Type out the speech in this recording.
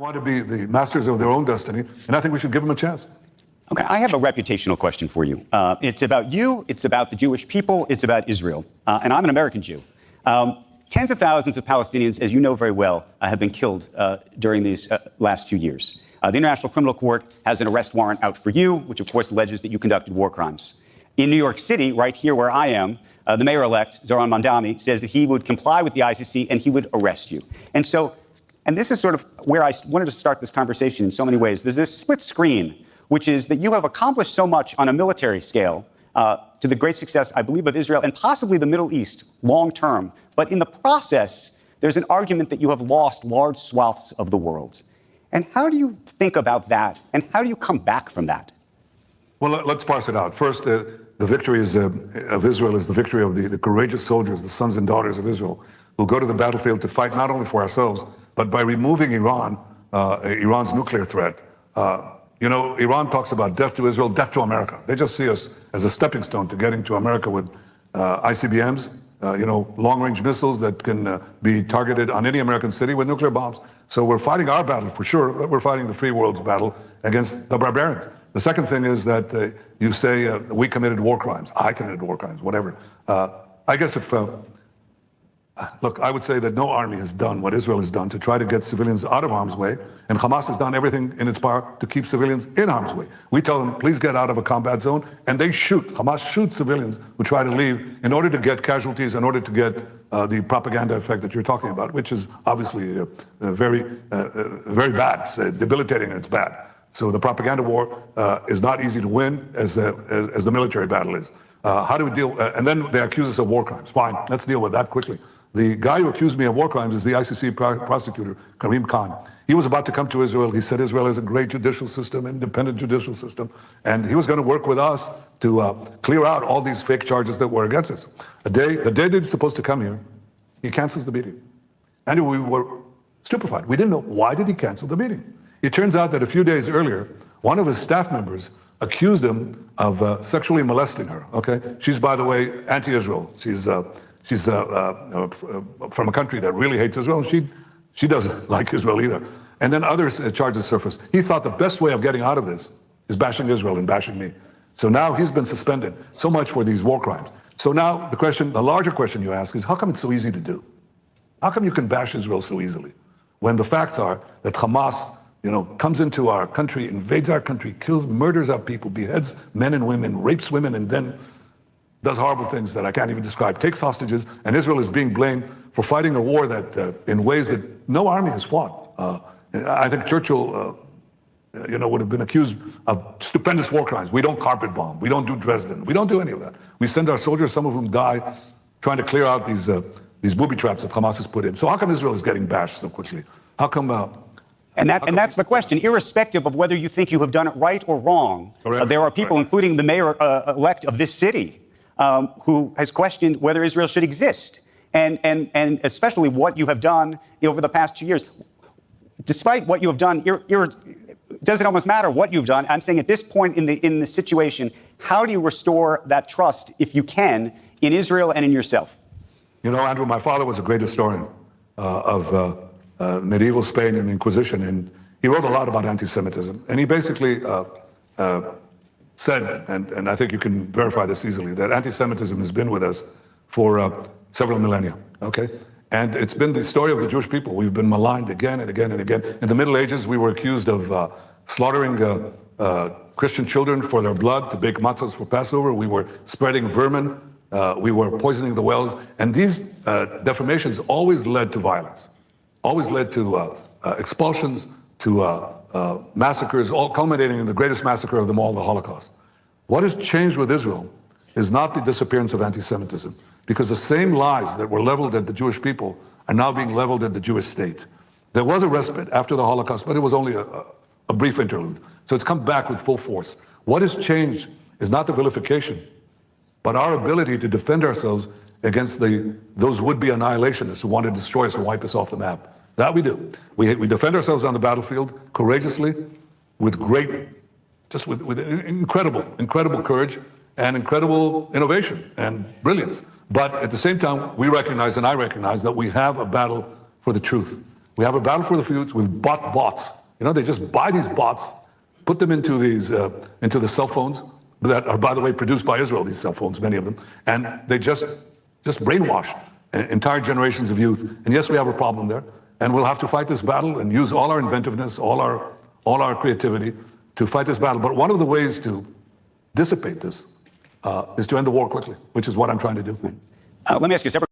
want to be the masters of their own destiny, and I think we should give them a chance. Okay, I have a reputational question for you. It's about you, it's about the Jewish people, it's about Israel. And I'm an American Jew. Tens of thousands of Palestinians, as you know very well, have been killed during these last 2 years. The International Criminal Court has an arrest warrant out for you, which of course alleges that you conducted war crimes. In New York City, right here where I am, the mayor-elect, Zoran Mandami, says that he would comply with the ICC and he would arrest you. And this is sort of where I wanted to start this conversation in so many ways. There's this split screen, which is that you have accomplished so much on a military scale to the great success, I believe, of Israel and possibly the Middle East long term. But in the process, there's an argument that you have lost large swaths of the world. And how do you think about that? And how do you come back from that? Well, let's parse it out. First, the victory of Israel is the victory of the courageous soldiers, the sons and daughters of Israel, who go to the battlefield to fight not only for ourselves, but by removing Iran's nuclear threat. Iran talks about death to Israel, death to America. They just see us as a stepping stone to getting to America with ICBMs, long-range missiles that can be targeted on any American city with nuclear bombs. So we're fighting our battle for sure, but we're fighting the free world's battle against the barbarians. The second thing is that you say we committed war crimes. I committed war crimes, whatever. I guess look, I would say that no army has done what Israel has done to try to get civilians out of harm's way, and Hamas has done everything in its power to keep civilians in harm's way. We tell them, please get out of a combat zone, and they shoot. Hamas shoots civilians who try to leave in order to get casualties, in order to get the propaganda effect that you're talking about, which is obviously very bad. It's debilitating and it's bad. So the propaganda war is not easy to win as the military battle is. How do we deal? And then they accuse us of war crimes. Fine, let's deal with that quickly. The guy who accused me of war crimes is the ICC prosecutor, Karim Khan. He was about to come to Israel. He said Israel has a great judicial system, independent judicial system, and he was going to work with us to clear out all these fake charges that were against us. The day that he's supposed to come here, he cancels the meeting. And we were stupefied. We didn't know, why did he cancel the meeting? It turns out that a few days earlier, one of his staff members accused him of sexually molesting her, okay? She's, by the way, anti-Israel. She's from a country that really hates Israel. She doesn't like Israel either. And then other charges surfaced. He thought the best way of getting out of this is bashing Israel and bashing me. So now he's been suspended. So much for these war crimes. So now the larger question you ask is, how come it's so easy to do? How come you can bash Israel so easily? When the facts are that Hamas, comes into our country, invades our country, kills, murders our people, beheads men and women, rapes women, and then does horrible things that I can't even describe, takes hostages, and Israel is being blamed for fighting a war that, in ways that no army has fought. I think Churchill, would have been accused of stupendous war crimes. We don't carpet bomb. We don't do Dresden. We don't do any of that. We send our soldiers, some of whom die, trying to clear out these booby traps that Hamas has put in. So how come Israel is getting bashed so quickly? How come? And that's the question. Irrespective of whether you think you have done it right or wrong, there are people, including the mayor-elect of this city, who has questioned whether Israel should exist, and especially what you have done over the past 2 years. Despite what you have done, does it almost matter what you've done? I'm saying at this point in the situation, how do you restore that trust, if you can, in Israel and in yourself? Andrew, my father was a great historian of medieval Spain and the Inquisition, and he wrote a lot about anti-Semitism. And he basically said, and I think you can verify this easily, that anti-Semitism has been with us for several millennia, okay? And it's been the story of the Jewish people. We've been maligned again and again and again. In the Middle Ages, we were accused of slaughtering Christian children for their blood to bake matzahs for Passover. We were spreading vermin. We were poisoning the wells. And these defamations always led to violence, always led to expulsions, to massacres, all culminating in the greatest massacre of them all, the Holocaust. What has changed with Israel is not the disappearance of anti-Semitism, because the same lies that were leveled at the Jewish people are now being leveled at the Jewish state. There was a respite after the Holocaust, but it was only a brief interlude. So it's come back with full force. What has changed is not the vilification, but our ability to defend ourselves against those would-be annihilationists who want to destroy us and wipe us off the map. That we do. We defend ourselves on the battlefield courageously, with incredible courage and incredible innovation and brilliance. But at the same time, we recognize, and I recognize, that we have a battle for the truth. We have a battle for the future with bots. You know, they just buy these bots, put them into into the cell phones that are, by the way, produced by Israel, these cell phones, many of them, and they just brainwash entire generations of youth. And yes, we have a problem there, and we'll have to fight this battle and use all our inventiveness, all our creativity to fight this battle. But one of the ways to dissipate this is to end the war quickly, which is what I'm trying to do. Let me ask you a separate